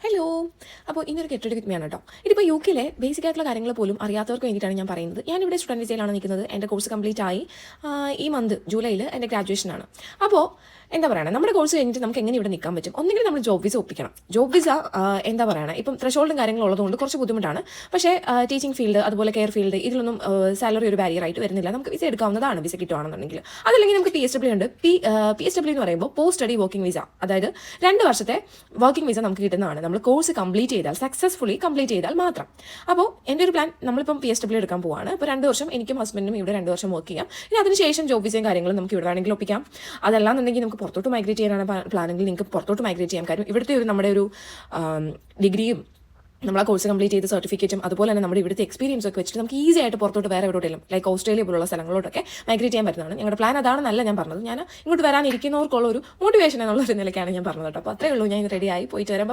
Hello. അപ്പോൾ ഇന്നൊരു കെട്ടിട വിത്മയാണ് കേട്ടോ. ഇതിപ്പോൾ യു കെയിലെ ബേസിക് ആയിട്ടുള്ള കാര്യങ്ങൾ പോലും അറിയാത്തവർക്ക് വേണ്ടിയിട്ടാണ് ഞാൻ പറയുന്നത്. ഞാനിവിടെ സ്റ്റുഡൻറ്റ് വിസയിലാണ് നിൽക്കുന്നത്. എൻ്റെ കോഴ്സ് കംപ്ലീറ്റ് ആയി. ഈ മന്ത് ജൂലൈയിൽ എൻ്റെ ഗ്രാജുവേഷനാണ്. അപ്പോൾ എന്താ പറയുക, നമ്മുടെ കോഴ്സ് കഴിഞ്ഞിട്ട് നമുക്ക് എങ്ങനെ ഇവിടെ നിൽക്കാൻ പറ്റും? ഒന്നെങ്കിൽ നമ്മൾ ജോബ് വിസ ഒപ്പിക്കണം. ജോബ് വിസ എന്താ പറയുക, ഇപ്പം ത്രഷോൾഡും കാര്യങ്ങളും ഉള്ളതുകൊണ്ട് കുറച്ച് ബുദ്ധിമുട്ടാണ്. പക്ഷേ ടീച്ചിങ് ഫീൽഡ് അതുപോലെ കെയർ ഫീൽഡ് ഇതിലൊന്നും സാലറി ഒരു ബാരിയർ ആയിട്ട് വരുന്നില്ല. നമുക്ക് വിസ എടുക്കാവുന്നതാണ് വിസ കിട്ടുകയാണെന്നുണ്ടെങ്കിൽ. അതല്ലെങ്കിൽ നമുക്ക് PSW ഉണ്ട്. PSW എന്ന് പറയുമ്പോൾ പോസ്റ്റ് സ്റ്റഡി വർക്കിംഗ് വിസ, അതായത് 2 വർഷത്തെ വർക്കിംഗ് വിസ നമുക്ക് കിട്ടുന്നതാണ്. നമ്മൾ കോഴ്സ് കംപ്ലീറ്റ് ചെയ്താൽ, സക്സസ്ഫുള്ളി കംപ്ലീറ്റ് ചെയ്താൽ മാത്രം. അപ്പോൾ എൻ്റെ ഒരു പ്ലാൻ, നമ്മളിപ്പം PSW എടുക്കാൻ പോവാണ്. അപ്പോൾ 2 വർഷം എനിക്കും ഹസ്ബൻഡിനും ഇവിടെ 2 വർഷം വർക്ക് ചെയ്യാം. ഇനി അതിനുശേഷം ജോബ് വിസയും കാര്യങ്ങളും നമുക്ക് ഇവിടെ വേണമെങ്കിൽ ഒപ്പിക്കാം. അതല്ലാന്നുണ്ടെങ്കിൽ നമുക്ക് പുറത്തോട്ട് മൈഗ്രേറ്റ് ചെയ്യാനാണ് പ്ലാനെങ്കിൽ നിങ്ങൾക്ക് പുറത്തോട്ട് മൈഗ്രേറ്റ് ചെയ്യാം. കാര്യം ഇവിടുത്തെ നമ്മുടെ ഒരു ഡിഗ്രിയും നമ്മൾ ആ കോഴ്സ് കംപ്ലീറ്റ് ചെയ്ത് സർട്ടിഫിക്കറ്റും അതുപോലെ തന്നെ നമ്മുടെ ഇവിടുത്തെ എക്സ്പീരിയൻസ് ഒക്കെ വെച്ചിട്ട് നമുക്ക് ഈസി ആയിട്ട് പുറത്തോട്ട് വേറെ എവിടെയെങ്കിലും ലൈക്ക് ഓസ്ട്രേലിയ പോലുള്ള സ്ഥലങ്ങളോട്ടൊക്കെ മൈഗ്രേറ്റ് ചെയ്യാൻ പറ്റുന്നതാണ്. ഞങ്ങളുടെ പ്ലാൻ അതാണെന്നല്ല ഞാൻ പറഞ്ഞത്. ഞാൻ ഇങ്ങോട്ട് വരാനിരിക്കുന്നവർക്കുള്ള ഒരു മോട്ടിവേഷൻ എന്നുള്ള ഒരു നിലയ്ക്കാണ് ഞാൻ പറഞ്ഞത് കേട്ടോ. അപ്പോൾ അത്രയേ ഉള്ളൂ. ഞാൻ റെഡി ആയി പോയിട്ട് വരാം.